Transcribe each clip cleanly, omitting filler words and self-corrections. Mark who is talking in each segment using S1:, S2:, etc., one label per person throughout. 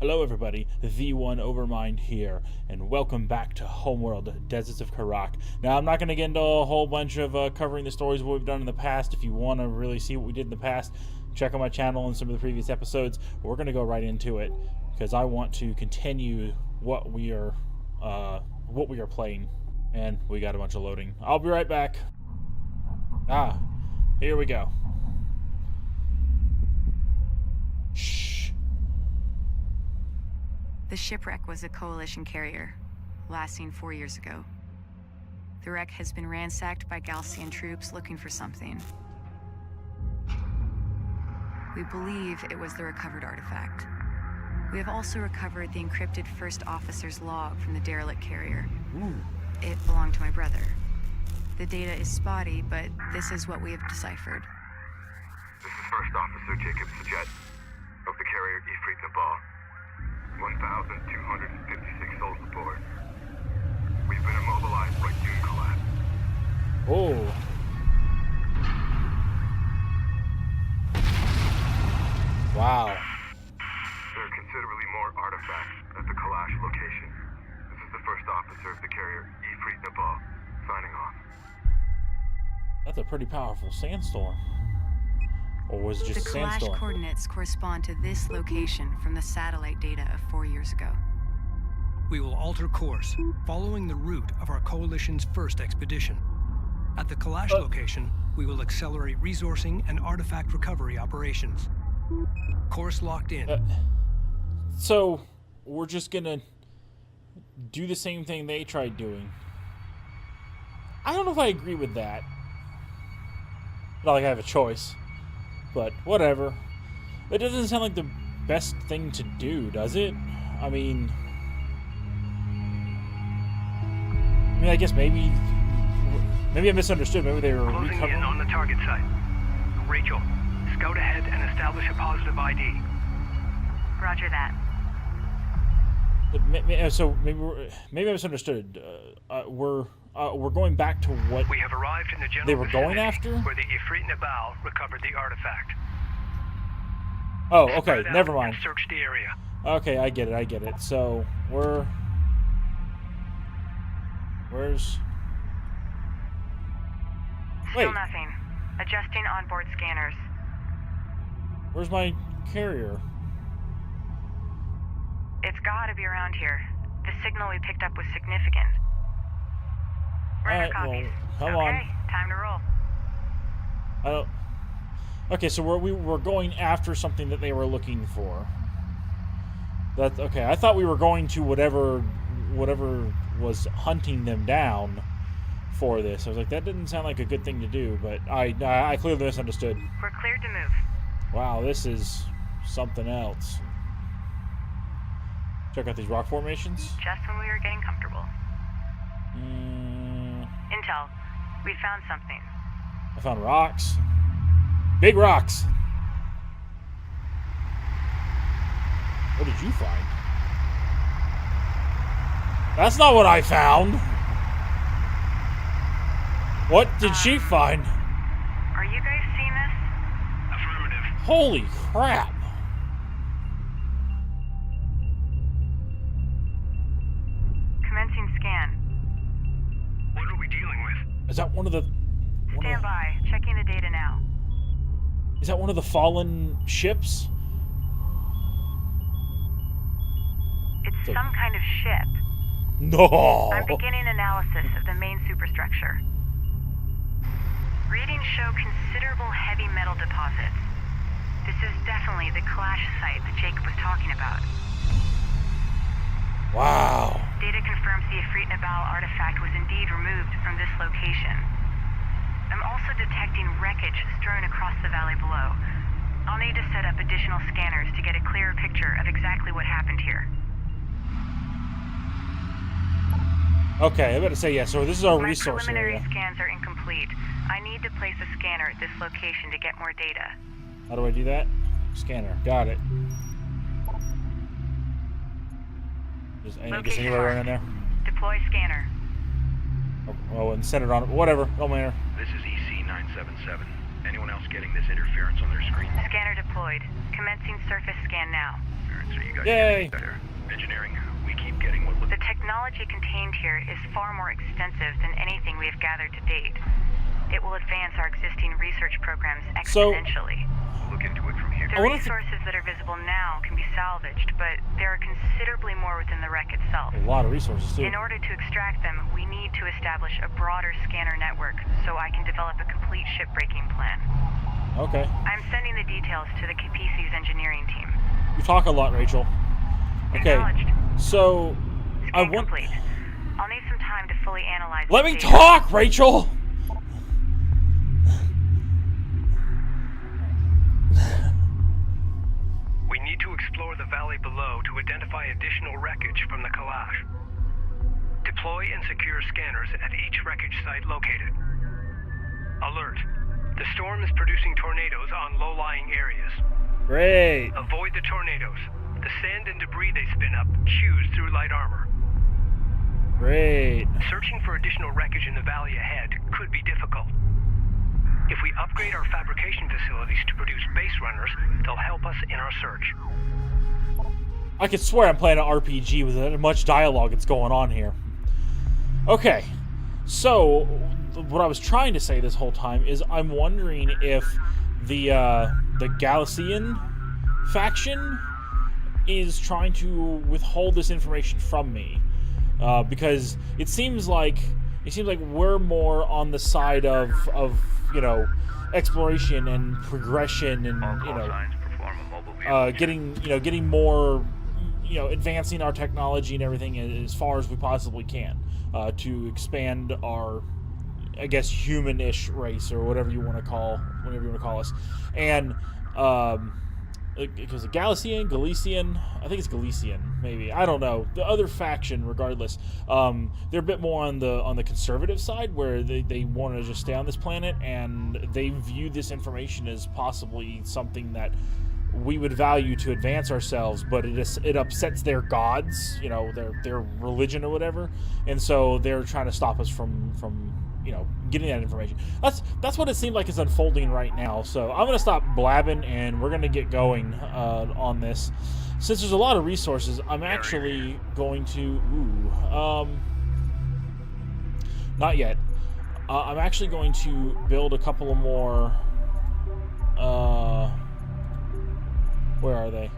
S1: Hello everybody, the one Overmind here, and welcome back to Homeworld Deserts of Karak. Now I'm not going to get into a whole bunch of covering the stories of what we've done in the past. If you want to really see what we did in the past, check out my channel and some of the previous episodes. We're going to go right into it, because I want to continue what we are playing. And we got a bunch of loading. I'll be right back. Here we go.
S2: The shipwreck was a coalition carrier, last seen 4 years ago. The wreck has been ransacked by Galcian troops looking for something. We believe it was the recovered artifact. We have also recovered the encrypted first officer's log from the derelict carrier. It belonged to my brother. The data is spotty, but this is what we have deciphered.
S3: This is First Officer Jacob Sajet of the carrier Ep5. 1,256 souls aboard. We've been immobilized by dune collapse.
S1: Oh. Wow.
S3: There are considerably more artifacts at the Kalash location. This is the First Officer of the carrier Ep5, signing off.
S1: That's a pretty powerful sandstorm. Or was it just
S2: the
S1: a sandstorm?
S2: Kalash coordinates correspond to this location from the satellite data of 4 years ago.
S4: We will alter course, following the route of our coalition's first expedition. At the Kalash location, we will accelerate resourcing and artifact recovery operations. Course locked in.
S1: So, we're just gonna do the same thing they tried doing. I don't know if I agree with that. Not like I have a choice. But, whatever. It doesn't sound like the best thing to do, does it? I mean, I guess maybe I misunderstood. Maybe they were
S5: closing in on the target site. Rachael, scout ahead and establish a positive ID.
S2: Roger that.
S1: So maybe I misunderstood. We're going back to what
S5: we have arrived in the general
S1: they were going
S5: vicinity
S1: after?
S5: where the Ep5 recovered the artifact.
S1: Oh, okay,
S5: Spread out
S1: never mind.
S5: and search the area.
S1: Okay, I get it. So, where's... Wait,
S2: Still nothing. Adjusting onboard scanners.
S1: where's my carrier?
S2: It's gotta be around here. The signal we picked up was significant. Runner
S1: Alright, well,
S2: copies.
S1: come
S2: okay,
S1: on.
S2: time to roll.
S1: I don't... Okay, so we were going after something that they were looking for. That's okay. I thought we were going to whatever was hunting them down for this. I was like, that didn't sound like a good thing to do, but I clearly misunderstood.
S2: We're cleared to move.
S1: Wow, this is something else. Check out these rock formations.
S2: Just when we were getting comfortable. Intel, we found something.
S1: I found rocks. Big rocks. What did you find? That's not what I found. What did she find?
S2: Are you guys seeing this?
S5: Affirmative.
S1: Holy crap.
S2: Commencing scan.
S5: What are we dealing with?
S1: Is that one of the...
S2: Stand by. Checking the data now.
S1: Is that one of the fallen ships?
S2: It's some kind of ship.
S1: No.
S2: I'm beginning analysis of the main superstructure. Readings show considerable heavy metal deposits. This is definitely the Kalash site that Jacob was talking about.
S1: Wow.
S2: Data confirms the Ep5 artifact was indeed removed from this location. I'm also detecting wreckage strewn across the valley below. I'll need to set up additional scanners to get a clearer picture of exactly what happened here.
S1: Okay, I better say yeah. So this is our
S2: My
S1: resource
S2: preliminary
S1: area.
S2: scans are incomplete. I need to place a scanner at this location to get more data.
S1: How do I do that? Scanner. Got it. Just anywhere right in there.
S2: Deploy scanner.
S1: Oh, and center on it. Whatever. Don't matter.
S6: This is EC-977. Anyone else getting this interference on their screen?
S2: Scanner deployed. Commencing surface scan now.
S6: Very So you got
S1: Yay!
S6: there. Engineering, we keep getting what
S2: The technology contained here is far more extensive than anything we have gathered to date. It will advance our existing research programs
S1: So-
S2: exponentially.
S6: look into it from here.
S2: The resources that are visible now can be salvaged, but there are considerably more within the wreck itself.
S1: A lot of resources, too.
S2: In order to extract them, we need to establish a broader scanner network so I can develop a complete shipbreaking plan.
S1: Okay.
S2: I'm sending the details to the Capisi's engineering team.
S1: You talk a lot, Rachel. Okay.
S2: Acknowledged.
S1: So, I
S2: Scan
S1: want...
S2: complete. I'll need some time to fully analyze
S1: Let
S2: the
S1: me
S2: data.
S1: talk, Rachel!
S4: We need to explore the valley below to identify additional wreckage from the Kalash. Deploy and secure scanners at each wreckage site located. Alert. The storm is producing tornadoes on low-lying areas.
S1: Great.
S4: Avoid the tornadoes. The sand and debris they spin up chews through light armor.
S1: Great.
S4: Searching for additional wreckage in the valley ahead could be difficult. If we upgrade our fabrication facilities to produce base runners, they'll help us in our search.
S1: I could swear I'm playing an RPG with how much dialogue that's going on here. Okay. So, what I was trying to say this whole time is I'm wondering if the Galician faction is trying to withhold this information from me. Because it seems like we're more on the side of you know, exploration and progression and
S6: All
S1: you
S6: call
S1: know,
S6: signs, perform a mobile vehicle check.
S1: getting more, you know, advancing our technology and everything as far as we possibly can to expand our, I guess, human-ish race or whatever you want to call us, and because the Galician, I think it's Galician, maybe, I don't know. The other faction, regardless, they're a bit more on the conservative side, where they want to just stay on this planet, and they view this information as possibly something that we would value to advance ourselves, but it upsets their gods, you know, their religion or whatever, and so they're trying to stop us from you know, getting that information. That's what it seemed like is unfolding right now. So I'm gonna stop blabbing and we're gonna get going on this. Since there's a lot of resources, I'm actually going to not yet. I'm actually going to build a couple of more. Where are they?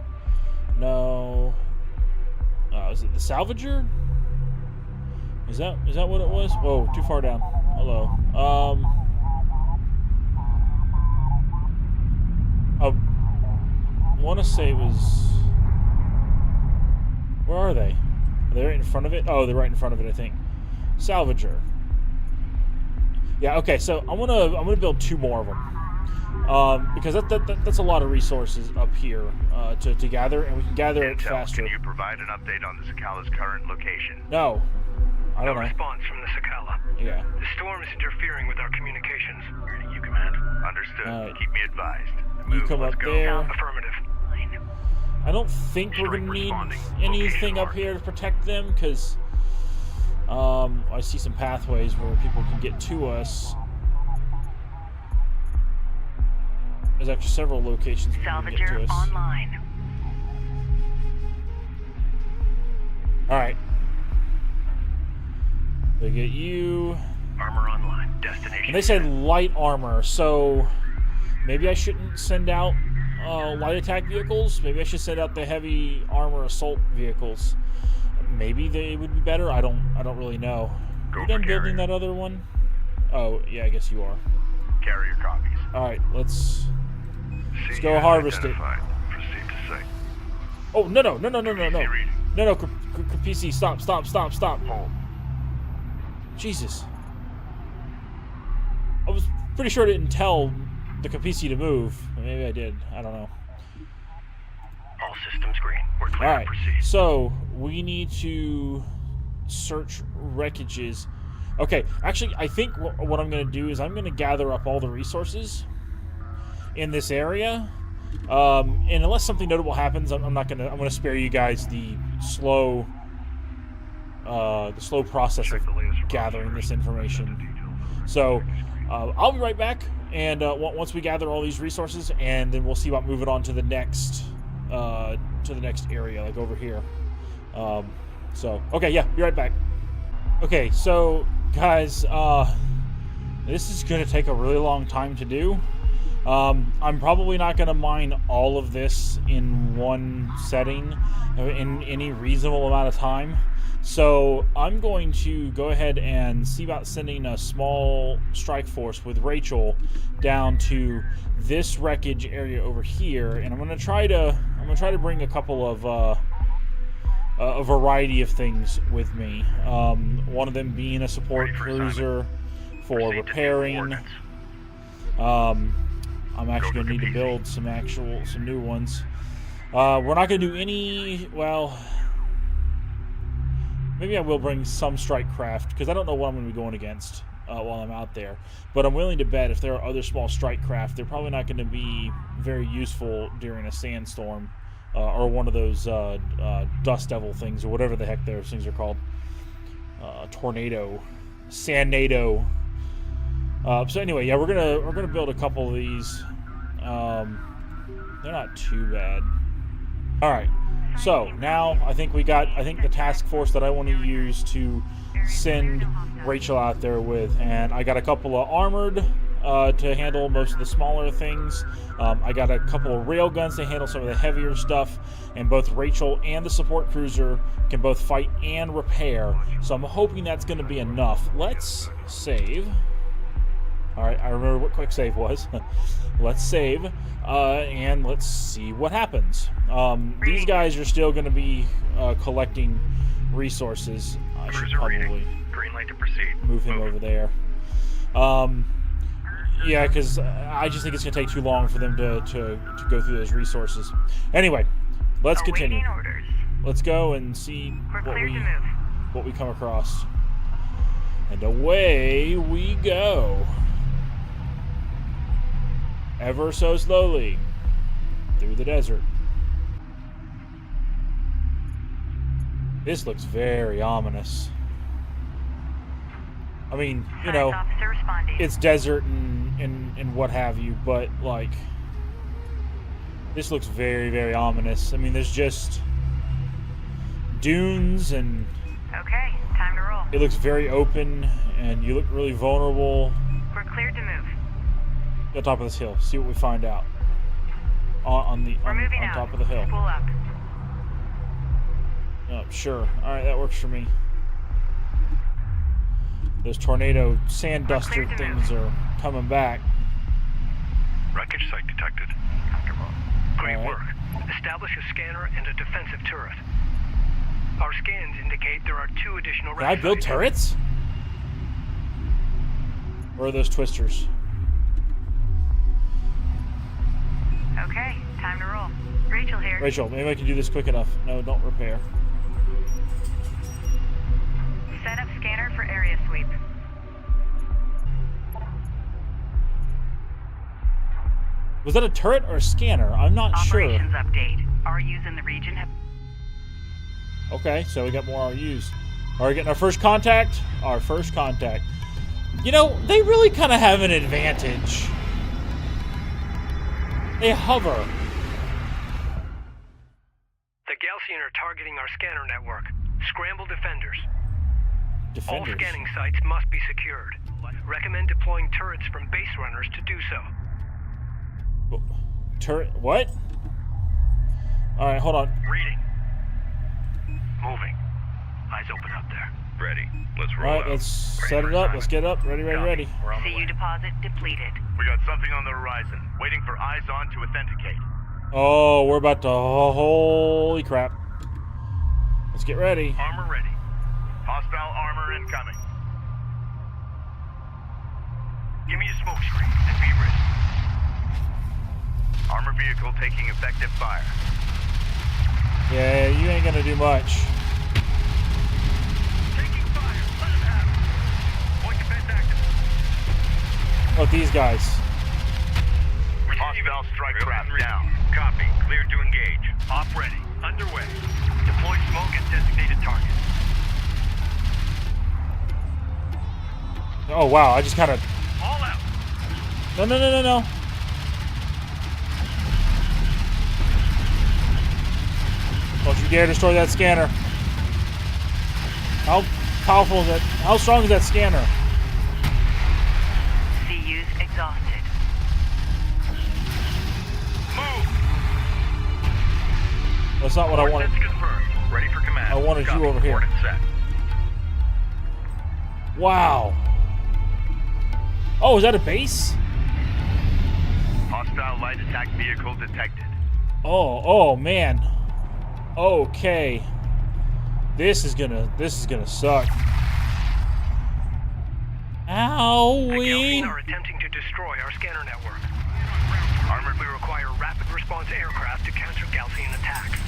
S1: No. Is it the salvager? Is that what it was? Whoa, too far down. Hello. I want to say it was. Where are they? Are they right in front of it? Oh, they're right in front of it, I think. Salvager. Yeah. Okay. So I'm gonna build 2 more of them. Because that's a lot of resources up here to gather, and we can gather it
S6: Intel,
S1: faster.
S6: can you provide an update on the Sakala's current location?
S1: No. I
S4: No
S1: don't know.
S4: response from the Sakala.
S1: Yeah.
S4: The storm is interfering with our communications.
S6: Reading you, Command. Understood.
S1: Alright.
S6: Keep me advised.
S1: You
S6: Move,
S1: come
S6: let's
S1: up
S6: go.
S1: there.
S4: Affirmative.
S1: I don't think we're
S6: Strike
S1: gonna need
S6: responding.
S1: anything
S6: Location
S1: up
S6: marked.
S1: here to protect them, because I see some pathways where people can get to us. There's actually several locations where you can get to
S2: Salvager
S1: us.
S2: online.
S1: Alright. They get you.
S6: Armor online. Destination.
S1: And they said light armor, so maybe I shouldn't send out light attack vehicles. Maybe I should send out the heavy armor assault vehicles. Maybe they would be better. I don't really know.
S6: Go
S1: You done
S6: for
S1: building
S6: carrier.
S1: that other one? Oh yeah, I guess you are.
S6: Carrier copies.
S1: All right, let's
S6: See
S1: go
S6: unit
S1: harvest it.
S6: identified. Proceed to site.
S1: Oh no.
S6: PC reading.
S1: No, PC, stop.
S6: Hold.
S1: Jesus. I was pretty sure I didn't tell the Capisi to move. Maybe I did. I don't know.
S6: All systems green. We're clear
S1: Alright,
S6: to proceed.
S1: so we need to search wreckages. Okay, actually, I think what I'm going to do is I'm going to gather up all the resources in this area. And unless something notable happens, I'm going to spare you guys the slow process of
S6: Check the latest reports
S1: gathering this
S6: first.
S1: information.
S6: Details.
S1: So I'll be right back, and once we gather all these resources, and then we'll see about moving on to the next to the next area, like over here. So okay, yeah, be right back. Okay, so guys, this is gonna take a really long time to do. I'm probably not gonna mine all of this in one setting in any reasonable amount of time. So I'm going to go ahead and see about sending a small strike force with Rachael down to this wreckage area over here, and I'm gonna try to bring a couple of a variety of things with me. One of them being a support cruiser for repairing. I'm actually gonna need to build some new ones. We're not gonna do any. Well, maybe I will bring some strike craft, because I don't know what I'm going to be going against while I'm out there. But I'm willing to bet if there are other small strike craft, they're probably not going to be very useful during a sandstorm or one of those dust devil things, or whatever the heck those things are called. Tornado, sandnado. So anyway, yeah, we're gonna build a couple of these. They're not too bad. All right. So now I think the task force that I want to use to send Rachael out there with, and I got a couple of armored to handle most of the smaller things. I got a couple of rail guns to handle some of the heavier stuff, and both Rachael and the support cruiser can both fight and repair. So I'm hoping that's going to be enough. Let's save. All right, I remember what quick save was. Let's save, and let's see what happens. These guys are still going to be collecting resources. I should probably
S6: Green light to proceed.
S1: move him over there. Yeah, because I just think it's going to take too long for them to go through those resources. Anyway, let's continue. Let's go and see what we come across. And away we go. Ever so slowly through the desert. This looks very ominous. I mean, you know, it's desert and what have you, but like, this looks very, very ominous. I mean, there's just dunes and
S2: Okay, time to roll.
S1: it looks very open and you look really vulnerable.
S2: We're cleared to move.
S1: Go top of this hill. See what we find out. On top of the hill.
S2: Spool up.
S1: Oh, sure. All right, that works for me. Those tornado sand duster things are coming back.
S6: Wreckage site detected.
S2: Comfortable.
S5: Great
S1: All right.
S5: work. Establish a scanner and a defensive turret. Our scans indicate there are 2 additional
S1: Can I build
S5: sites.
S1: turrets? Or are those twisters?
S2: Okay, time to roll. Rachael here.
S1: Rachael, maybe I can do this quick enough. No, don't repair.
S2: Set up scanner for area sweep.
S1: Was that a turret or a scanner? I'm not
S2: Operations
S1: sure.
S2: update. RUs in the region have...
S1: Okay, so we got more RUs. Are we getting our first contact? Our first contact. You know, they really kind of have an advantage. They hover.
S5: The Galcian are targeting our scanner network. Scramble defenders. All
S1: Defenders.
S5: scanning sites must be secured. Recommend deploying turrets from base runners to do so.
S1: Turret? What? All right, hold on.
S6: Reading. Moving. Eyes open up there. Ready. Let's
S1: All
S6: roll
S1: right,
S6: out.
S1: let's
S6: Ready
S1: set
S6: for
S1: it up.
S6: assignment.
S1: Let's get up. Ready, ready,
S6: Copy.
S1: ready.
S6: We're on the
S2: CU
S6: way.
S2: deposit depleted.
S3: We got something on the horizon. Waiting for eyes on to authenticate.
S1: Oh, we're about to. Holy crap. Let's get ready.
S3: Armor ready. Hostile armor incoming.
S6: Give me a smoke screen and be ready.
S3: Armor vehicle taking effective fire.
S1: Yeah, you ain't gonna do much.
S6: Taking fire. Let him have it. Point defense active.
S1: Look, these guys.
S3: Hostile strike craft down.
S6: Copy. Clear to engage. Op ready. Underway. Deploy smoke at designated target.
S1: Oh, wow. I just kind of.
S6: All out.
S1: No. You dare destroy that scanner. How powerful is that? How strong is that scanner?
S7: CU's exhausted.
S6: Move!
S1: That's not what I wanted.
S6: Coordinates confirmed. Ready for command.
S1: I wanted you
S6: Copy.
S1: over here.
S6: Coordinates set.
S1: Wow. Oh, is that a base?
S6: Hostile light attack vehicle detected.
S1: Oh man. Okay. This is gonna suck.
S5: The
S1: Owie.
S5: Galaxian are attempting to destroy our scanner network. Armored, we require rapid response aircraft to counter Galaxian attacks.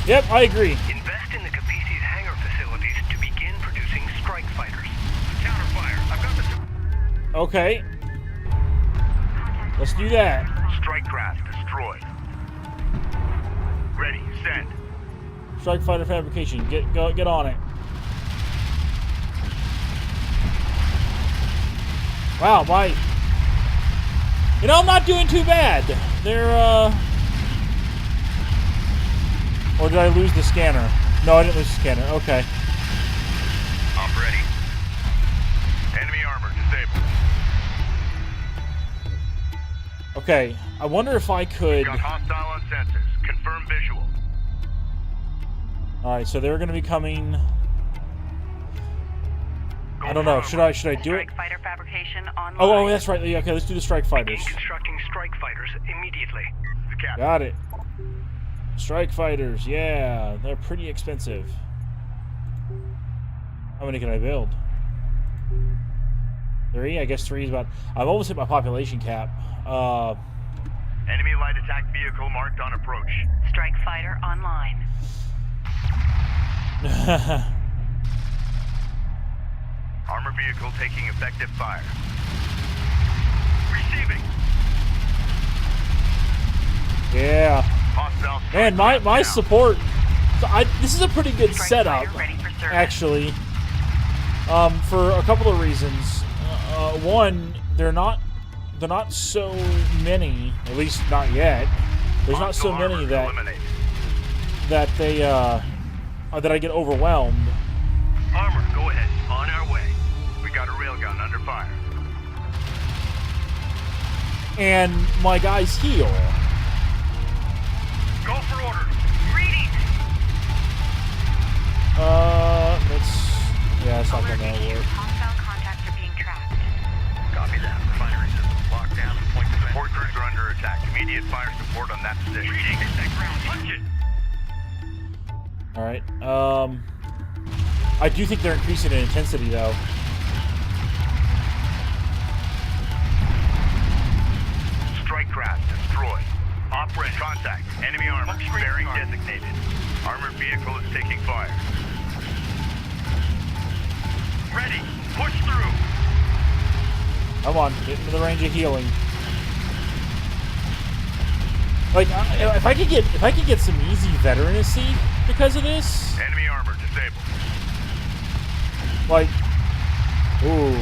S1: Yep, I agree.
S5: Invest in the Capisi's hangar facilities to begin producing strike fighters.
S6: Counterfire. I've got the
S1: Okay. Let's do that.
S6: strike craft destroyed. Ready. Send.
S1: Strike fighter fabrication. Get on it. Wow, I'm not doing too bad. Or did I lose the scanner? No, I didn't lose the scanner. Okay.
S6: I'm ready. Enemy armor disabled.
S1: Okay. I wonder if I could.
S6: Got hostile on sensors. Confirm visual.
S1: All right, so they're going to be coming.
S6: Go
S1: I don't know.
S6: for
S1: Should
S6: armor.
S1: I do it?
S7: Strike fighter fabrication online.
S1: Oh, that's right. Yeah, okay, let's do the strike fighters.
S5: Begin constructing strike fighters immediately.
S6: The captain.
S1: Got it. Strike fighters. Yeah, they're pretty expensive. How many can I build? 3? I guess 3 is about. I've almost hit my population cap.
S6: Enemy light attack vehicle marked on approach.
S7: Strike fighter online.
S6: Armor vehicle taking effective fire. Receiving.
S1: Yeah.
S6: Hostile strike
S1: Man, my
S6: craft down.
S1: support. This is a pretty good
S7: Strike
S1: setup,
S7: fighter ready for service.
S1: actually. For a couple of reasons. One, they're not so many. At least not yet. There's not so
S6: Hostile
S1: many
S6: armor
S1: that
S6: eliminated.
S1: that I get overwhelmed.
S6: Armor, go ahead. On our way. We got a railgun under fire.
S1: And my guys heal.
S6: Go for orders.
S7: Reading.
S1: That's not
S7: Alert
S1: gonna
S7: issued.
S1: work.
S7: Hostile contacts are being tracked.
S6: Copy that. Refinery systems locked down. Point to support crews are under attack. Immediate fire support on that position. Reading. Hit that ground. Punch it.
S1: All right. I do think they're increasing in intensity, though.
S6: Strike craft destroyed. Operate contact. Enemy armor. Bearing designated. Armored vehicle is taking fire. Ready. Push through.
S1: Come on, get into the range of healing. Like, if I could get some easy veterancy because of this,
S6: Enemy armor disabled.
S1: like, ooh,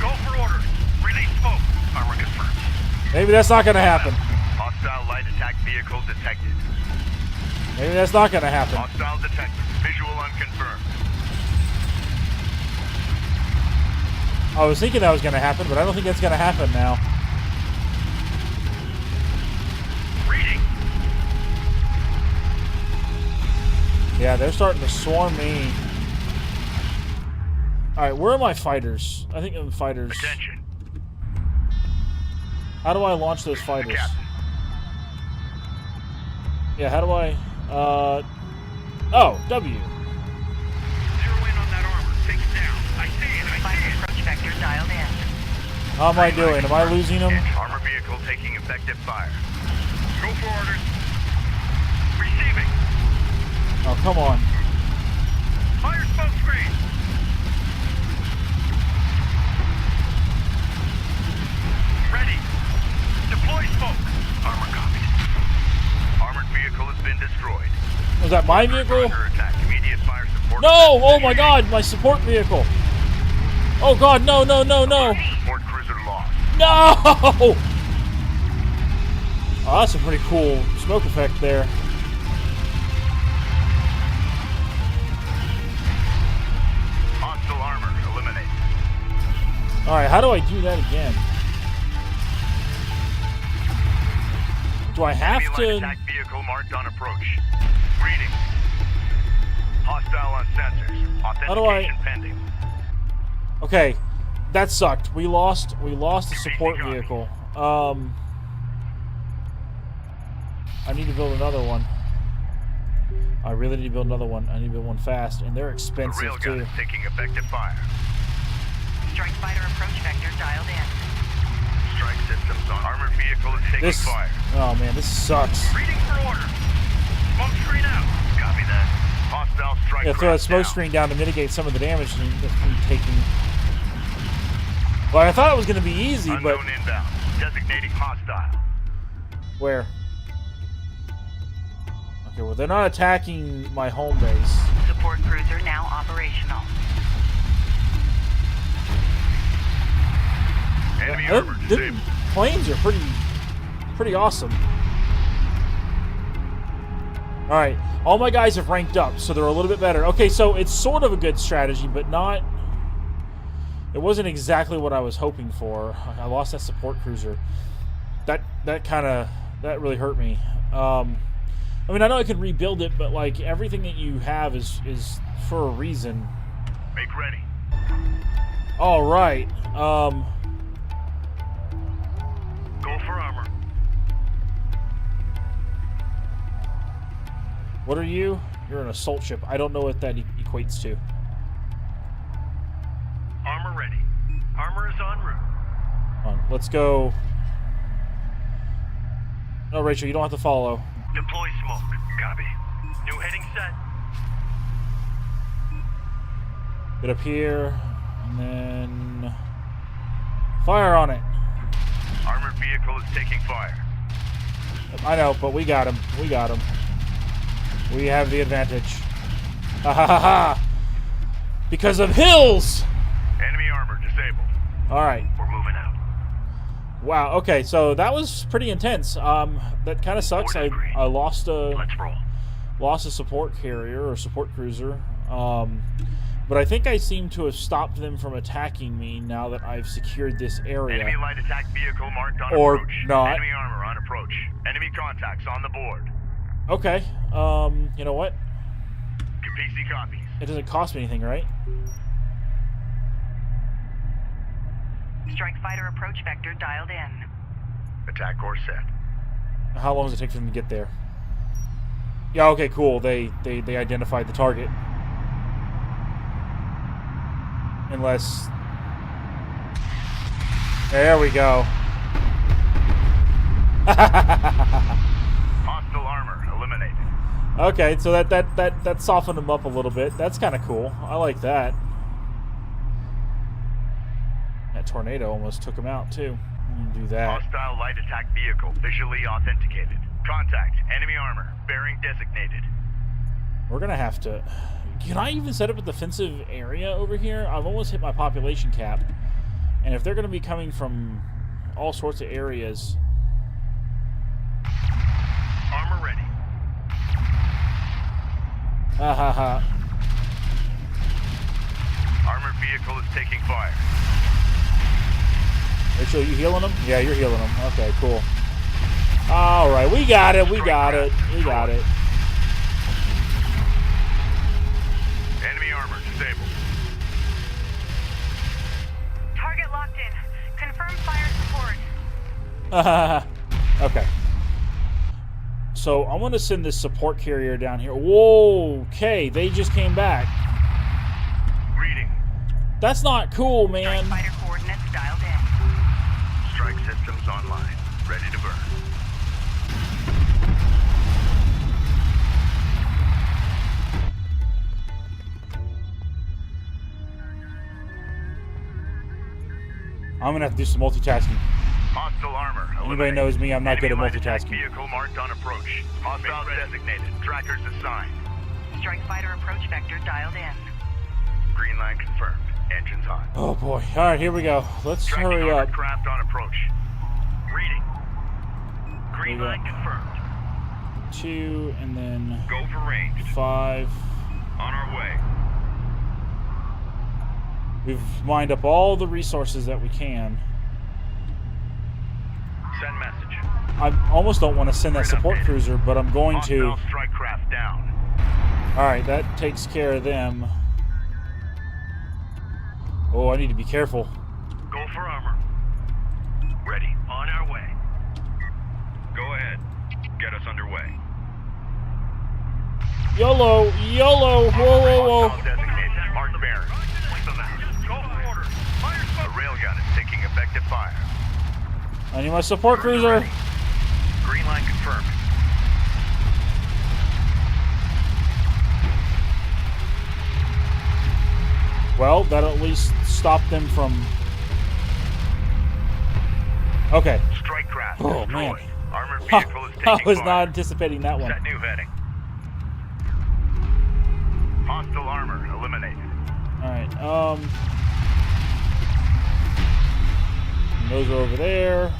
S6: Go for orders. Release smoke. Armor confirmed.
S1: maybe that's not gonna happen.
S6: Hostile light attack vehicle detected.
S1: Maybe that's not gonna happen.
S6: Hostile detected. Visual unconfirmed.
S1: I was thinking that was gonna happen, but I don't think that's gonna happen now.
S6: Reading.
S1: Yeah, they're starting to swarm me. All right, where are my fighters? I think I'm fighters.
S6: Attention.
S1: How do I launch those
S6: The
S1: fighters?
S6: captain.
S1: Yeah, how do I? Oh, W.
S6: Zero in on that armor. Take it down. I see it. I
S7: Fighter
S6: see it.
S7: approach vector dialed in.
S1: How am I doing? Am I losing them?
S6: Armor vehicle taking effective fire. Go for orders. Receiving.
S1: Oh, come on.
S6: Fire smoke screen. Ready. Deploy smoke. Armor copies. Armored vehicle has been destroyed.
S1: Was that my vehicle?
S6: Under attack. Immediate fire support.
S1: No! Oh my god, my support vehicle! Oh god, no, no, no, no!
S6: Support cruiser lost.
S1: No! Oh, that's a pretty cool smoke effect there. how do I do that again? Do I have
S6: Enemy
S1: to?
S6: light attack vehicle marked on approach. Reading. Hostile on sensors.
S1: How do I-
S6: Authentication pending.
S1: Okay, that sucked. We lost a support vehicle. I need to build another one. I really need to build another one. I need to build one fast, and they're
S6: The
S1: expensive
S6: railgun
S1: too.
S6: is taking effective fire.
S7: Strike fighter approach vector dialed in.
S6: Strike systems on armored vehicle is taking
S1: This.
S6: fire.
S1: Oh man, this sucks.
S6: Reading for order. Smoke screen out. Copy that. Hostile strike.
S1: Yeah, throw a
S6: craft
S1: smoke
S6: down.
S1: screen down to mitigate some of the damage that's been taking. Well, I thought it was going to be easy, but
S6: Unknown inbound. Designating hostile.
S1: where? Okay, well they're not attacking my home base.
S7: Support cruiser now operational.
S6: Enemy
S1: Uh,
S6: armor
S1: the
S6: disabled.
S1: planes are pretty awesome. All right, all my guys have ranked up, so they're a little bit better. Okay, so it's sort of a good strategy, but not. It wasn't exactly what I was hoping for. I lost that support cruiser. That really hurt me. I mean, I know I can rebuild it, but like everything that you have is for a reason.
S6: Make ready.
S1: All right.
S6: Go for armor.
S1: What are you? You're an assault ship. I don't know what that equates to.
S5: Armor ready. Armor is en route.
S1: Hold on, let's go. No, Rachel, you don't have to follow.
S5: Deploy smoke. Copy. New heading set.
S1: Get up here, and then fire on it.
S6: Armored vehicle is taking fire.
S1: I know, but we got him. We got him. We have the advantage. Ha ha ha ha! Because of hills!
S6: Enemy armor disabled.
S1: Alright.
S6: We're moving out.
S1: Wow, okay, so that was pretty intense. That kind of sucks. I lost
S6: Let's roll.
S1: a support carrier or support cruiser. But I think I seem to have stopped them from attacking me now that I've secured this area.
S6: Enemy light attack vehicle marked on
S1: Or
S6: approach.
S1: not.
S6: Enemy armor on approach. Enemy contacts on the board.
S1: Okay. You know what?
S6: PC copies.
S1: It doesn't cost me anything, right?
S7: Strike fighter approach vector dialed in.
S6: Attack course set.
S1: How long does it take for them to get there? Yeah, okay, cool. They identified the target. Unless... There we go.
S6: Hostile armor eliminated.
S1: Okay, so that softened them up a little bit. That's kind of cool. I like that. That tornado almost took him out, too. Do that.
S6: Hostile light attack vehicle visually authenticated. Contact. Enemy armor. Bearing designated.
S1: We're going to have to... Can I even set up a defensive area over here? I've almost hit my population cap. And if they're going to be coming from all sorts of areas...
S5: Armor ready.
S1: Ha ha ha.
S6: Armored vehicle is taking fire.
S1: Rachel, you healing them? Yeah, you're healing them. Okay, cool. Alright, we got it, we got it, we got it.
S6: Enemy armor disabled.
S7: Target locked in. Confirm fire support.
S1: Okay. So I'm going to send this support carrier down here. Whoa, okay, they just came back.
S6: Reading.
S1: That's not cool,
S7: Strike
S1: man.
S7: fighter coordinates dialed in.
S6: Strike systems online. Ready to burn.
S1: I'm going to have to do some multitasking.
S6: Hostile armor.
S1: Anybody
S6: eliminated.
S1: knows me, I'm not good at
S6: Enemy light attack
S1: multitasking.
S6: Vehicle marked on approach. Hostile designated. Trackers assigned.
S7: Strike fighter approach vector dialed in.
S6: Green line confirmed. Engines on.
S1: Oh boy. Alright, here we go. Let's
S6: Tracking
S1: hurry up.
S6: armored craft on approach.
S5: Reading.
S1: Here
S5: Green
S1: we go.
S5: line confirmed.
S1: 2 and then
S6: Go for range.
S1: 5.
S6: On our way.
S1: We've mined up all the resources that we can.
S6: Send message.
S1: I almost don't want to send that support cruiser, but I'm going to.
S6: Hostile strike craft down.
S1: Alright, that takes care of them. Oh, I need to be careful.
S6: Go for armor. Ready. On our way. Go ahead. Get us underway.
S1: YOLO! YOLO! Whoa, whoa,
S6: Hostile designated. Mark bearing. Go for order. The railgun is taking effective fire.
S1: whoa! I need my support cruiser.
S6: Green line confirmed.
S1: Well, that'll at least stop them from... Okay.
S6: Strike craft.
S1: Oh,
S6: destroyed.
S1: man.
S6: Armored vehicle is taking
S1: I was
S6: fire.
S1: not anticipating that one.
S6: Set new heading. Hostile armor eliminated.
S1: Alright, those are over there.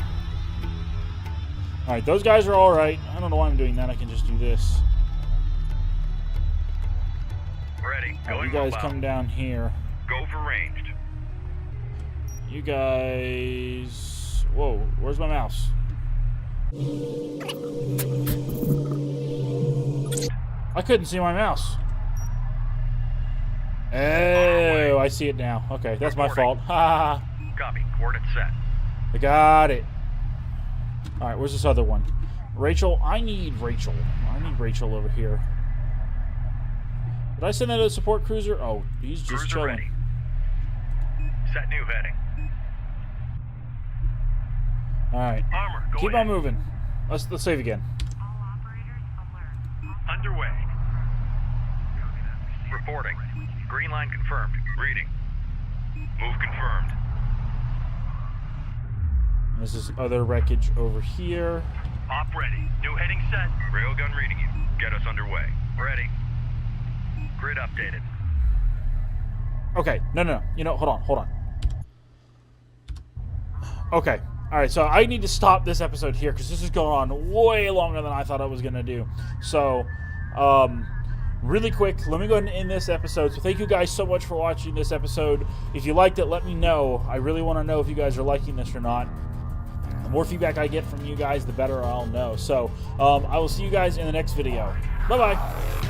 S1: Alright, those guys are alright. I don't know why I'm doing that. I can just do this.
S6: Ready.
S1: Alright,
S6: Going
S1: you guys
S6: mobile.
S1: come down here.
S6: Go for ranged.
S1: You guys... Whoa, where's my mouse? I couldn't see my mouse. Oh, I see it now. Okay, that's my fault. Ha!
S6: Copy. Coordinates set.
S1: I got it. Alright, where's this other one? Rachael, I need Rachael. I need Rachael over here. Did I send that to a support cruiser? Oh, he's just
S6: Cruiser
S1: chilling.
S6: ready. Set new heading.
S1: Alright.
S6: Armor. Go
S1: Keep
S6: ahead.
S1: on moving. Let's save again.
S6: Underway. Reporting. Green line confirmed. Reading. Move confirmed.
S1: This is other wreckage over here.
S6: Op ready. New heading set. Railgun reading you. Get us underway. Ready. Grid updated.
S1: Okay, no. You know, hold on. Okay. Alright, so I need to stop this episode here because this is going on way longer than I thought I was going to do. So, really quick, let me go ahead and end this episode. So thank you guys so much for watching this episode. If you liked it, let me know. I really want to know if you guys are liking this or not. The more feedback I get from you guys, the better I'll know. So, I will see you guys in the next video. Bye-bye.